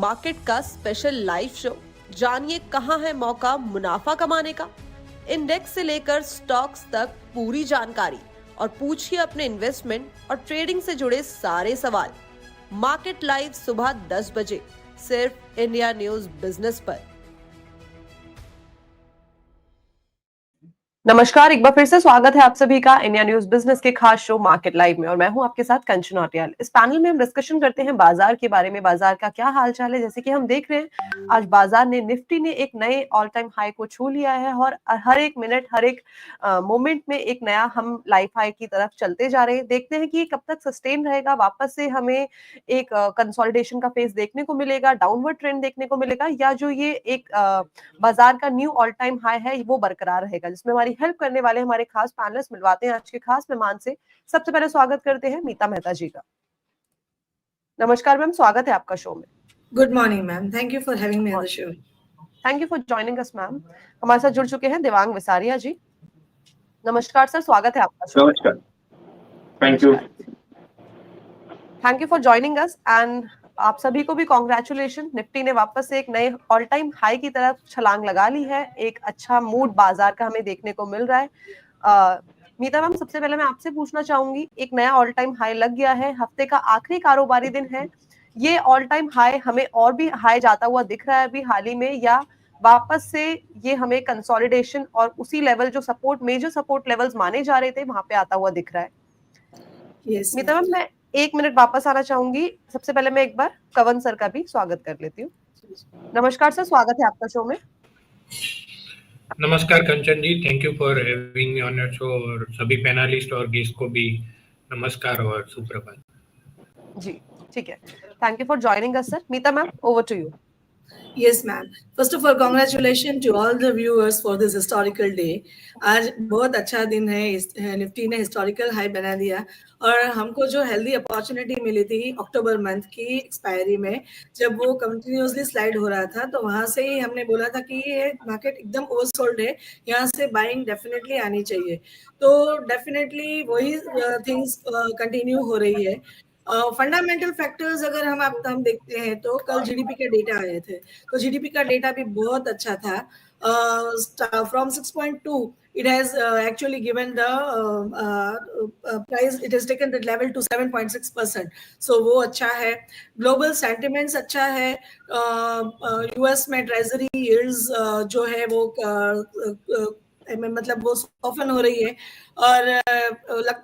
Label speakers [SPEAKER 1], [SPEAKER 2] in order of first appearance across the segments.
[SPEAKER 1] Market का special live show. जानिए कहां है मौका मुनाफा कमाने का। इंडेक्स से लेकर स्टॉक्स तक पूरी जानकारी और पूछिए अपने इन्वेस्टमेंट और ट्रेडिंग से जुड़े सारे सवाल। मार्केट लाइव सुबह 10 बजे सिर्फ इंडिया न्यूज बिजनेस पर। नमस्कार, एक बार फिर से स्वागत है आप सभी का इंडिया न्यूज बिजनेस के खास शो मार्केट लाइव में और मैं हूं आपके साथ कंचन औटियाल। इस पैनल में हम डिस्कशन करते हैं बाजार के बारे में, बाजार का क्या हाल चाल है। जैसे कि हम देख रहे हैं आज बाजार ने निफ्टी ने एक नए ऑल टाइम हाई को छू लिया है और हर एक मिनट हर एक मोमेंट में एक नया हम लाइफ हाई की तरफ चलते जा रहे हैं। देखते हैं कि कब तक सस्टेन रहेगा, वापस से हमें एक कंसोलिडेशन का फेज देखने को मिलेगा, डाउनवर्ड ट्रेंड देखने को मिलेगा, या जो ये एक बाजार का न्यू ऑल टाइम हाई है वो बरकरार रहेगा। जिसमें हमारी हेल्प करने वाले हमारे खास पैनलिस्ट मिलवाते हैं आज के खास मेहमान से। सबसे पहले स्वागत करते हैं मीता मेहता जी का। नमस्कार मैम, स्वागत है आपका शो में।
[SPEAKER 2] Good morning ma'am, thank you for having me on the show.
[SPEAKER 1] Thank you for joining us ma'am. हमारे साथ जुड़ चुके हैं देवांग विसारिया जी। नमस्कार सर, स्वागत है आपका शो।
[SPEAKER 3] नमस्कार,
[SPEAKER 1] thank you for joining us and आप सभी को भी कॉन्ग्रेचुलेशन। निफ्टी ने वापस से एक नए ऑल टाइम हाई की तरफ छलांग लगा ली है। एक अच्छा मूड बाजार का हमें देखने को मिल रहा है। मीता मैम, सबसे पहले मैं आपसे पूछना चाहूंगी, एक नया ऑल टाइम हाई लग गया है, हफ्ते का आखिरी कारोबारी दिन है, ये ऑल टाइम हाई हमें और भी हाई जाता हुआ दिख रहा है अभी हाल ही में, या वापस से ये हमें कंसोलिडेशन और उसी लेवल जो सपोर्ट मेजर सपोर्ट लेवल्स माने जा रहे थे वहां पे आता हुआ दिख रहा है?
[SPEAKER 2] Yes,
[SPEAKER 1] मीता मैम, मैं एक मिनट वापस आना चाहूंगी। सबसे पहले मैं एक बार कवन सर का भी स्वागत कर लेती हूँ। नमस्कार सर, स्वागत है आपका शो में।
[SPEAKER 4] नमस्कार Kanchan ji, thank you for having me on your show और सभी पैनलिस्ट और गेस्ट को भी नमस्कार और सुप्रभात
[SPEAKER 1] जी। ठीक है, thank you for joining us sir. Meeta ma'am, over to you.
[SPEAKER 2] Yes, ma'am. First of all, congratulations to all the viewers for this historical day. आज बहुत अच्छा दिन है, निफ्टी ने हिस्टोरिकल हाई बना दिया और हमको जो हेल्दी अपॉर्चुनिटी मिली थी अक्टूबर मंथ की एक्सपायरी में, जब वो कंटिन्यूसली स्लाइड हो रहा था, तो वहां से ही हमने बोला था कि ये मार्केट एकदम ओवरसोल्ड है, यहाँ से बाइंग डेफिनेटली आनी चाहिए। तो डेफिनेटली वही थिंग्स कंटिन्यू हो रही है। फंडामेंटल फैक्टर्स अगर हम देखते हैं तो कल जीडीपी के डेटा आए थे, तो जीडीपी का डेटा भी बहुत अच्छा था। From 6.2 it has actually given the price, it has taken the level to 7.6%, so वो अच्छा है। ग्लोबल सेंटिमेंट्स अच्छा है। यूएस में ट्रेजरी यील्ड्स जो है वो मतलब वो सॉफन हो रही है और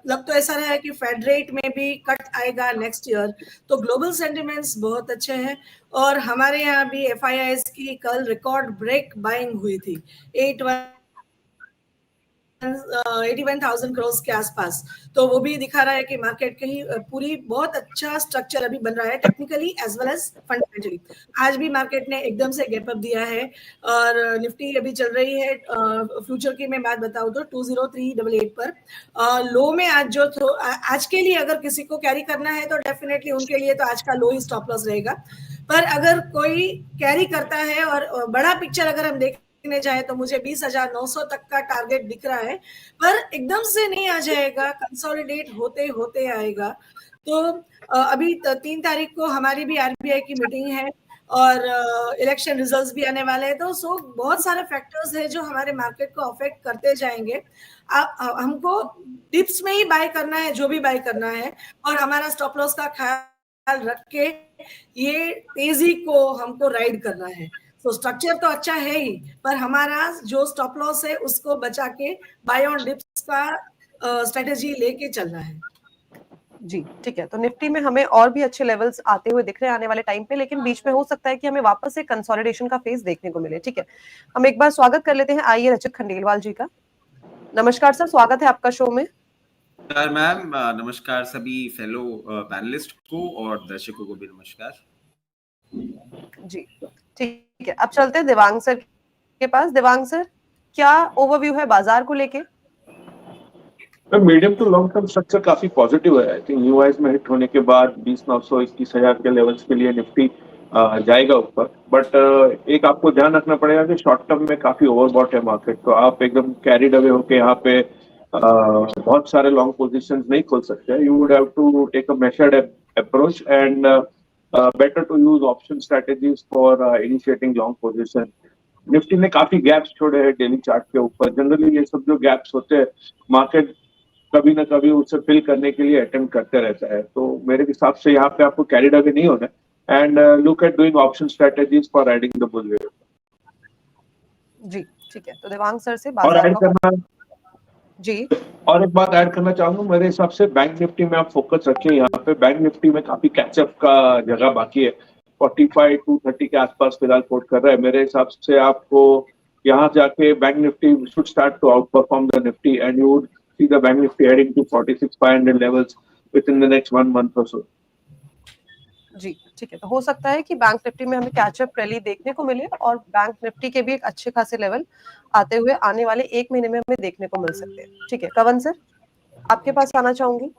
[SPEAKER 2] लग तो ऐसा रहा है कि फेड रेट में भी कट आएगा नेक्स्ट ईयर। तो ग्लोबल सेंटिमेंट्स बहुत अच्छे हैं और हमारे यहाँ भी एफआईआईज की कल रिकॉर्ड ब्रेक बाइंग हुई थी 81,000 करोड़ के आसपास। तो वो भी दिखा रहा है कि मार्केट कहीं पूरी बहुत अच्छा स्ट्रक्चर अभी बन रहा है, technically as well as fundamentally. आज भी मार्केट ने एकदम से गैप अप दिया है और निफ्टी अभी चल रही है, फ्यूचर की मैं बात बताऊं तो 20388 पर लो में आज जो आज के लिए अगर किसी को कैरी करना है तो डेफिनेटली उनके लिए तो आज का लो ही स्टॉप लॉस रहेगा। पर अगर कोई कैरी करता है और बड़ा पिक्चर अगर हम देखने जाए तो मुझे 20,900 तक का टारगेट दिख रहा है, पर एकदम से नहीं आ जाएगा, कंसोलिडेट होते होते आएगा। तो अभी 3 तारीख को हमारी भी आरबीआई की मीटिंग है और इलेक्शन रिजल्ट्स भी आने वाले हैं, तो सो बहुत सारे फैक्टर्स है जो हमारे मार्केट को अफेक्ट करते जाएंगे। हमको डिप्स में ही बाय करना है जो भी बाय करना है और हमारा स्टॉप लॉस का ख्याल रख के ये तेजी को हमको राइड करना है। तो स्ट्रक्चर तो अच्छा है ही, पर हमारा जो स्टॉप लॉस है उसको बचा के बाय ऑन डिप्स का स्ट्रेटेजी लेके चलना है।
[SPEAKER 1] जी ठीक है, तो निफ्टी में हमें और भी अच्छे लेवल्स आते हुए दिख रहे हैं आने वाले टाइम पे, लेकिन बीच में हो सकता है कि हमें वापस से कंसोलिडेशन का फेज देखने को मिले। ठीक है, हम एक बार स्वागत कर लेते हैं आइए रचित खंडेलवाल जी का। नमस्कार सर, स्वागत है आपका शो में।
[SPEAKER 5] नमस्कार मैम, नमस्कार सभी फेलो पैनलिस्ट को और दर्शकों को भी नमस्कार
[SPEAKER 1] जी। ठीक है, अब चलते हैं देवांग सर के पास। देवांग सर, क्या ओवरव्यू है बाजार को लेके?
[SPEAKER 3] Medium to long term structure काफी पॉजिटिव है। आई थिंक न्यू हाइज में हिट होने के बाद 20,900 21,000 के लेवल्स के लिए निफ्टी जाएगा ऊपर, बट एक आपको ध्यान रखना पड़ेगा कि शॉर्ट टर्म में काफी ओवरबॉट है मार्केट, तो आप एकदम कैरिड अवे होके यहाँ पे बहुत सारे लॉन्ग पोजीशंस नहीं खोल सकते। You would have to take a measured approach and better to use option strategies for initiating long position. Nifty ने काफी गैप्स छोड़े हैं डेली चार्ट के ऊपर. जनरली ये सब जो गैप्स होते हैं मार्केट कभी ना कभी उसे फिल करने के लिए अटेम्प्ट करते रहता है. तो मेरे हिसाब से यहाँ पे आपको कैरिड अवे नहीं होना and look at doing option strategies for riding the bull wave.
[SPEAKER 1] जी ठीक है. तो देवांग सर से
[SPEAKER 3] और ऐड करना
[SPEAKER 1] जी
[SPEAKER 3] और एक बात ऐड करना चाहूंगा, मेरे हिसाब से बैंक निफ्टी में आप फोकस रखें. यहाँ पे बैंक निफ्टी में काफी कैचअप का जगह बाकी है. 45 to 30 के आसपास फिलहाल कोट कर रहा है. मेरे हिसाब से आपको यहाँ जाके bank Nifty should start to outperform the Nifty and you would see the bank Nifty heading to 46,500 levels within the next 1 month or so.
[SPEAKER 1] जी ठीक है. तो हो सकता है कि बैंक निफ्टी में हमें कैचअप रैली देखने को मिले और बैंक निफ्टी के भी एक अच्छे खासे लेवल आते हुए आने वाले 1 महीने में हमें देखने को मिल सकते हैं. ठीक है. कवन सर आपके पास आना चाहूंगी.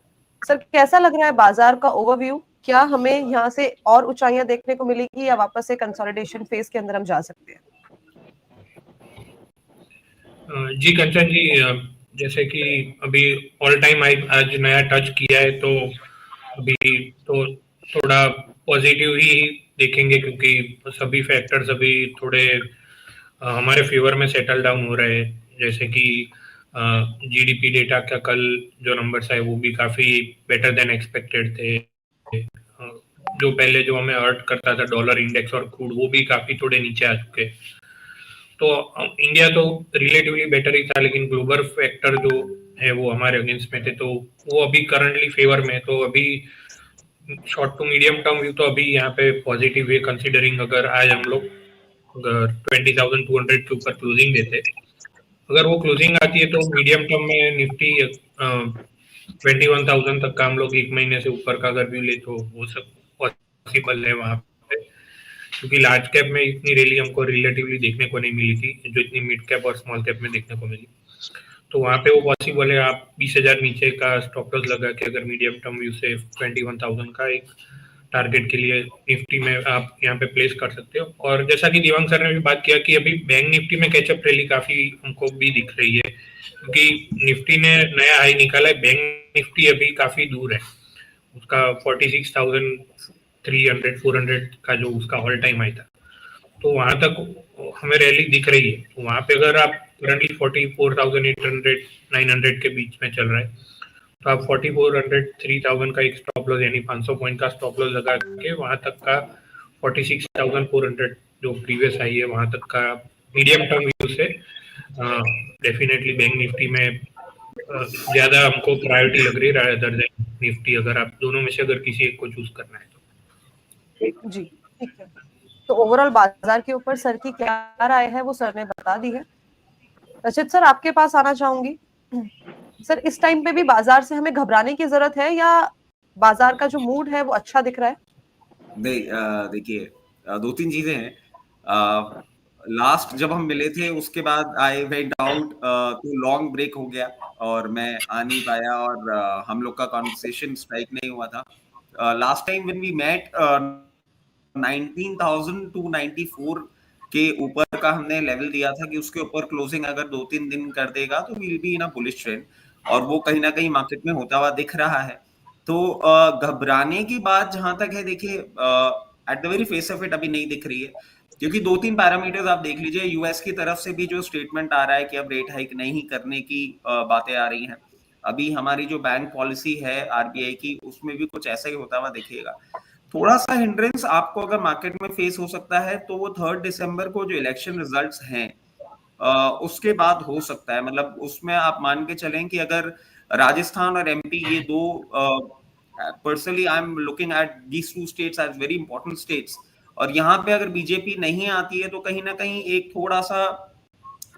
[SPEAKER 1] सर कैसा लग रहा है बाजार का ओवरव्यू? क्या हमें यहाँ से और ऊंचाइयां देखने को मिलेगी या वापस से कंसोलिडेशन फेज के अंदर हम जा सकते हैं?
[SPEAKER 4] जी कंचन जी, जैसे कि अभी ऑल टाइम हाई आज नया टच किया है, तो अभी तो थोड़ा पॉजिटिव ही देखेंगे क्योंकि सभी फैक्टर्स अभी थोड़े हमारे फेवर में सेटल डाउन हो रहे हैं. जैसे कि जीडीपी डेटा का कल जो नंबर्स आए वो भी काफी बेटर देन एक्सपेक्टेड थे. जो पहले जो हमें हर्ट करता था डॉलर इंडेक्स और क्रूड, वो भी काफी थोड़े नीचे आ चुके. तो इंडिया तो रिलेटिवली बेटर ही था, लेकिन ग्लोबल फैक्टर जो है वो हमारे अगेंस्ट में थे, तो वो अभी करंटली फेवर में. तो अभी short to medium term view तो अभी यहाँ पे पॉजिटिव है, कंसीडरिंग अगर आज हम लोग 20,200 के ऊपर क्लोजिंग देते, अगर वो क्लोजिंग आती है तो मीडियम टर्म में निफ्टी 21,000 तक का हम लोग 1 महीने से ऊपर का अगर व्यू ले तो वो सब पॉसिबल है वहां पे. क्योंकि लार्ज कैप में इतनी रैली हमको रिलेटिवली देखने को नहीं मिली थी जो इतनी मिड कैप और स्मॉल कैप में देखने को मिली. तो वहां पे वो पॉसिबल है. आप 20,000 नीचे का स्टॉप लॉस लगा के अगर मीडियम टर्म व्यू से 21,000 का एक टारगेट के लिए निफ्टी में आप यहाँ पे प्लेस कर सकते हो. और जैसा कि दिवांग सर ने भी बात किया कि अभी बैंक निफ्टी में कैचअप रैली काफी हमको भी दिख रही है क्योंकि निफ्टी ने नया हाई निकाला है. बैंक निफ्टी अभी काफी दूर है, उसका 46,300 400 का जो उसका ऑल टाइम हाई था, तो वहां तक हमें रैली दिख रही है. तो वहां पे अगर आप करंटली 44,800 900 के बीच में चल रहा है तो आप 4400 3000 का एक स्टॉप लॉस यानी 500 पॉइंट का स्टॉप लॉस लगा के वहां तक का 46,400 जो प्रीवियस आई है वहां तक का मीडियम टर्म व्यू से डेफिनेटली बैंक निफ्टी में ज्यादा हमको प्रायोरिटी लग रही है अदर देन निफ्टी, अगर आप दोनों में से अगर किसी एक को चूज करना है तो.
[SPEAKER 1] जी ठीक है. तो ओवरऑल बाजार के ऊपर सर की क्या राय है वो सर ने बता दी है. रचित सर आपके पास आना चाहूंगी. सर इस टाइम पे भी बाजार से हमें घबराने की जरूरत है या बाजार का जो मूड है वो अच्छा दिख रहा है?
[SPEAKER 5] नहीं, देखिए 2-3 चीजें हैं. लास्ट जब हम मिले थे उसके बाद आई वेंट आउट, तो लॉन्ग ब्रेक हो गया और मैं आ नहीं पाया और हम लोग का कॉन्वर्सेशन स्ट्राइक नहीं हुआ था. Last time when we met 19,294 के ऊपर का हमने लेवल दिया था कि उसके ऊपर क्लोजिंग अगर 2-3 दिन कर देगा तो will be in a bullish trend, और वो कहीं ना कहीं मार्केट में होता हुआ दिख रहा है. तो घबराने की बात जहां तक है, देखिए at the very face of it अभी नहीं दिख रही है क्योंकि 2-3 पैरामीटर्स आप देख लीजिए. यूएस की तरफ से भी जो स्टेटमेंट आ रहा है कि अब रेट हाइक नहीं करने की बातें आ रही हैं. अभी हमारी जो बैंक पॉलिसी है आरबीआई की उसमें भी कुछ ऐसा ही होता हुआ दिखेगा. थोड़ा सा हिंड्रेंस आपको अगर मार्केट में फेस हो सकता है तो वो 3 दिसंबर को जो इलेक्शन रिजल्ट्स हैं उसके बाद हो सकता है. मतलब उसमें आप मान के चलें कि अगर राजस्थान और एमपी ये दो, personally I am looking at these two states as very important states, और यहाँ पे अगर बीजेपी नहीं आती है तो कहीं ना कहीं एक थोड़ा सा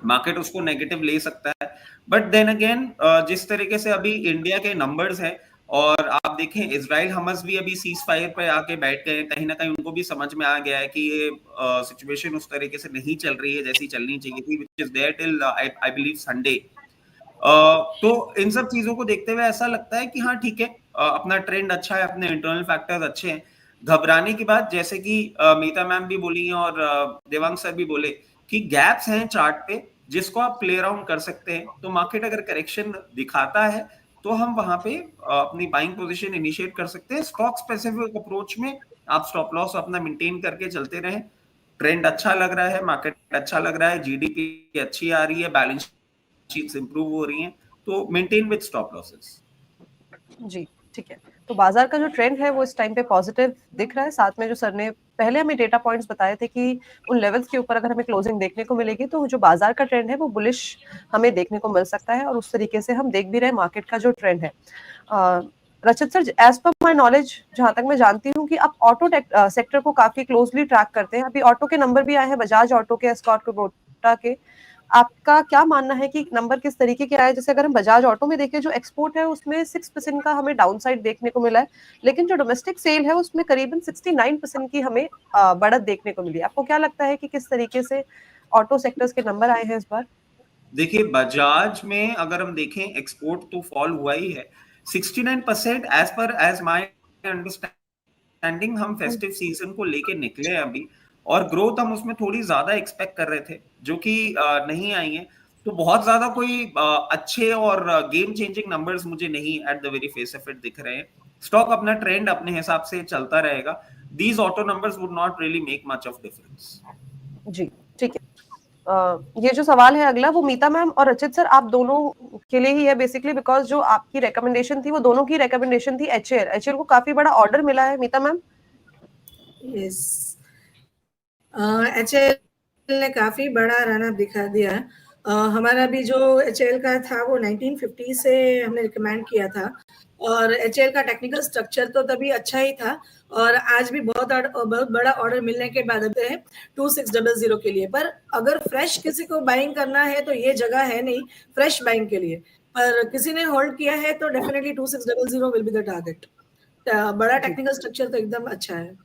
[SPEAKER 5] मार्केट उसको नेगेटिव ले सकता है. बट देन अगेन जिस तरीके से अभी इंडिया के नंबर्स हैं और आप देखें इजराइल हमास भी अभी सीज फायर पे आके बैठ गए, कहीं ना कहीं उनको भी समझ में आ गया है कि ये सिचुएशन उस तरीके से नहीं चल रही है जैसी चलनी चाहिए थी, which is there till I believe Sunday. तो इन सब चीजों को देखते हुए ऐसा लगता है कि हाँ ठीक है, अपना ट्रेंड अच्छा है, अपने इंटरनल फैक्टर्स अच्छे हैं. घबराने की बात जैसे कि मीता मैम भी बोली और देवांग सर भी बोले कि गैप्स हैं चार्ट पे जिसको आप प्ले अराउंड कर सकते हैं. तो मार्केट अगर करेक्शन दिखाता है तो हम वहां पे अपनी बाइंग पोजीशन इनिशिएट कर सकते हैं. स्टॉक स्पेसिफिक अप्रोच में आप स्टॉप लॉस अपना मेंटेन करके चलते रहें। ट्रेंड अच्छा लग रहा है, मार्केट अच्छा लग रहा है, जीडीपी अच्छी आ रही है, बैलेंस शीट्स इंप्रूव हो रही हैं, तो मेंटेन विद स्टॉप लॉसेस।
[SPEAKER 1] जी, ठीक है। तो बाजार का जो ट्रेंड है वो इस टाइम पे पॉजिटिव दिख रहा है। साथ में जो सर ने पहले हमें डेटा पॉइंट्स बताए थे कि उन लेवल्स के ऊपर अगर हमें क्लोजिंग देखने को मिलेगी तो जो बाजार का ट्रेंड है वो बुलिश हमें देखने को मिल सकता है और उस तरीके से हम देख भी रहे हैं मार्केट का जो ट्रेंड है। Rachit sir, as per my knowledge, जहां तक मैं जानती हूँ कि आप ऑटो सेक्टर को काफी क्लोजली ट्रैक करते हैं। अभी ऑटो के नंबर भी आए हैं, बजाज ऑटो के, एस्कॉर्ट कुबोटा के। आपका क्या मानना है कि नंबर किस तरीके के आए? जैसे अगर हम बजाज ऑटो में देखें, जो एक्सपोर्ट है उसमें 6% का हमें डाउनसाइड देखने को मिला है, लेकिन जो डोमेस्टिक सेल है उसमें करीबन 69% की हमें बढ़त देखने को मिली है। आपको क्या लगता है कि किस तरीके से ऑटो सेक्टर्स के नंबर आए हैं इस बार?
[SPEAKER 5] देखिए, बजाज में अगर हम देखें एक्सपोर्ट तो फॉल हुआ ही है 69%। एज माय अंडरस्टैंडिंग हम फेस्टिव सीजन को लेके निकले अभी, और ग्रोथ हम उसमें थोड़ी ज्यादा एक्सपेक्ट कर रहे थे जो कि नहीं आई है। तो बहुत ज्यादा कोई अच्छे और गेम चेंजिंग नंबर्स मुझे नहीं at the very face of it दिख रहे हैं। स्टॉक अपना ट्रेंड अपने हिसाब से चलता रहेगा। These auto numbers would not really make much of difference.
[SPEAKER 1] जी, ठीक है। ये जो सवाल है अगला, वो मीता मैम और रचित सर आप दोनों के लिए ही है बेसिकली, बिकॉज जो आपकी रिकमेंडेशन थी वो दोनों की रिकमेंडेशन थी एचएल को काफी बड़ा ऑर्डर मिला है। मीता मैम?
[SPEAKER 2] यस, एचएल ने काफी बड़ा रन अप दिखा दिया। हमारा भी जो एचएल का था वो 1950 से हमने रिकमेंड किया था, और एचएल का टेक्निकल स्ट्रक्चर तो तभी अच्छा ही था, और आज भी बहुत बड़ा ऑर्डर मिलने के बाद 2600 के लिए। पर अगर फ्रेश किसी को बाइंग करना है तो ये जगह है नहीं फ्रेश बाइंग के लिए, पर किसी ने होल्ड किया है तो definitely 2600 will be the target. बड़ा टेक्निकल स्ट्रक्चर तो एकदम अच्छा है।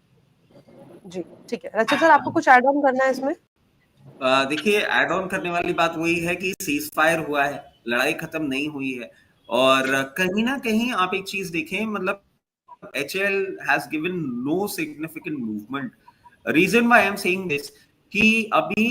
[SPEAKER 1] जी, ठीक है। रचित सर, आपको कुछ ऐड ऑन करना है इसमें?
[SPEAKER 5] देखिए, एड ऑन करने वाली बात वही है कि सीज फायर हुआ है, लड़ाई खत्म नहीं हुई है, और कहीं ना कहीं आप एक चीज देखें, मतलब HL has given no significant movement. Reason why I'm saying this कि अभी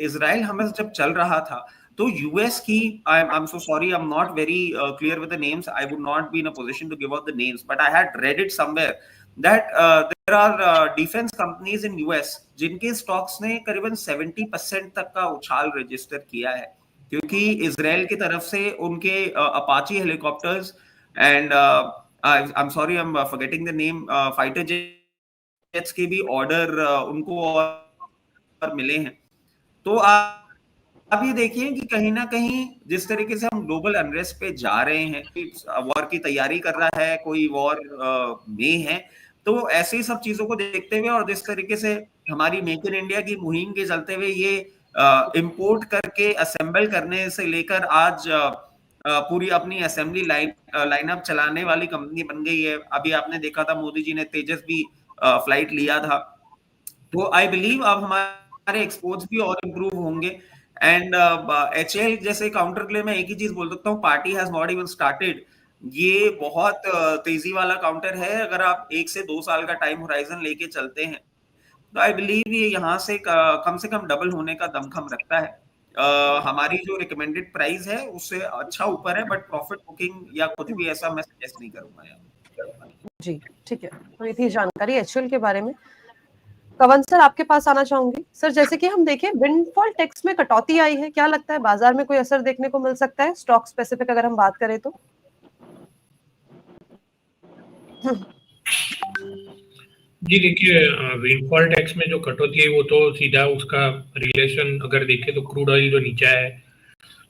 [SPEAKER 5] इजराइल हमेस जब चल रहा था तो यूएस की, I'm so sorry, I'm not very clear with the names. I would not be in a position to give out the names, but I had read it somewhere that there are defense companies in US जिनके stocks ने करीबन 70% तक का उछाल register किया है, क्योंकि Israel की तरफ से उनके Apache helicopters and I'm sorry, I'm forgetting the name, fighter jets के भी ऑर्डर उनको और मिले हैं। तो आप ये देखिए कि कहीं ना कहीं जिस तरीके से हम ग्लोबल अनरेस्ट पे जा रहे हैं, वॉर की तैयारी कर रहा है, कोई वॉर में है, तो ऐसी सब चीजों को देखते हुए और जिस तरीके से हमारी मेक इन इंडिया की मुहिम के चलते हुए ये इंपोर्ट करके असेंबल करने से लेकर आज पूरी अपनी असेंबली लाइनअप चलाने वाली कंपनी बन गई है। अभी आपने देखा था मोदी जी ने तेजस भी फ्लाइट लिया था। तो आई बिलीव अब हमारे एक्सपोर्ट्स भी और इम्प्रूव होंगे। एंड एचएल जैसे काउंटर के लिए मैं एक ही चीज बोल सकता हूँ, party has not even started. ये बहुत तेजी वाला काउंटर है। अगर आप 1 से 2 साल का टाइम होराइजन लेके चलते हैं तो आई बिलीव ये यहाँ से कम डबल होने का दमखम रखता है। हमारी जो रिकमेंडेड प्राइस है उससे अच्छा ऊपर है, बट प्रॉफिट बुकिंग या कुछ भी ऐसा मैं सजेस्ट नहीं करूंगा यार।
[SPEAKER 1] जी, ठीक है। तो ये थी जानकारी एचएल के बारे में। कवन सर, आपके पास आना चाहूंगी। सर, जैसे कि हम देखें विंडफॉल टैक्स में कटौती आई है, क्या लगता है बाजार में कोई असर देखने को मिल सकता है स्टॉक स्पेसिफिक अगर हम बात करें तो?
[SPEAKER 4] जी देखिए, विंडफॉल टैक्स में जो कटौती है वो तो सीधा उसका रिलेशन अगर देखें तो क्रूड ऑयल जो नीचे है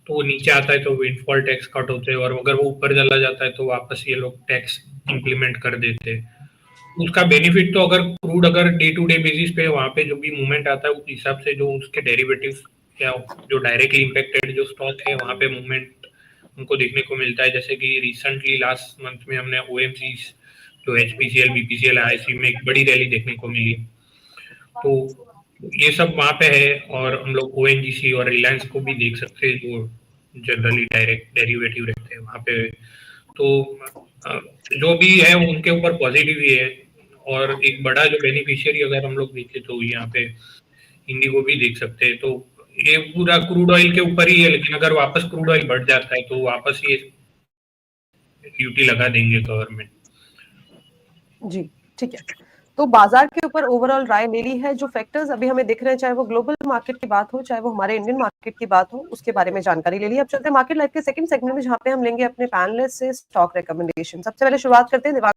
[SPEAKER 4] तो वो नीचे आता है तो विंडफॉल टैक्स कट होते हैं, और अगर वो ऊपर चला जाता है तो वापस ये लोग टैक्स इंप्लीमेंट कर देते हैं। उसका बेनिफिट तो अगर क्रूड अगर डे टू डे बेसिस पे वहाँ पे जो भी मूवमेंट आता है उस हिसाब से जो उसके डेरिवेटिव्स या जो डायरेक्टली इम्पेक्टेड जो स्टॉक है वहाँ पे मूवमेंट उनको देखने को मिलता है। जैसे कि रिसेंटली लास्ट मंथ में हमने OMC जो HPCL BPCL IIC में एक बड़ी रैली देखने को मिली, तो ये सब वहाँ पे है। और हम लोग ONGC और रिलायंस को भी देख सकते हैं जो जनरली डायरेक्ट डेरिवेटिव रहते हैं वहाँ पे। तो जो भी है उनके ऊपर पॉजिटिव ही है। और एक बड़ा जो बेनिफिशियरी अगर हम लोग देखें तो यहाँ पे इंडिगो भी देख सकते हैं। तो ये पूरा क्रूड ऑयल के ऊपर ही है, लेकिन अगर वापस क्रूड ऑयल बढ़ जाता है तो वापस ये ड्यूटी लगा देंगे गवर्नमेंट।
[SPEAKER 1] जी, ठीक है। तो बाजार के ऊपर ओवरऑल राय ले ली है। जो फैक्टर्स अभी हमें दिख रहे हैं, चाहे वो ग्लोबल मार्केट की बात हो, चाहे वो हमारे इंडियन मार्केट की बात हो, उसके बारे में जानकारी ले ली। अब चलते हैं मार्केट लाइव के सेकंड सेगमेंट में, जहां पे हम लेंगे अपने पैनलिस्ट से स्टॉक रिकमेंडेशन। सबसे पहले शुरुआत करते हैं दिवाकर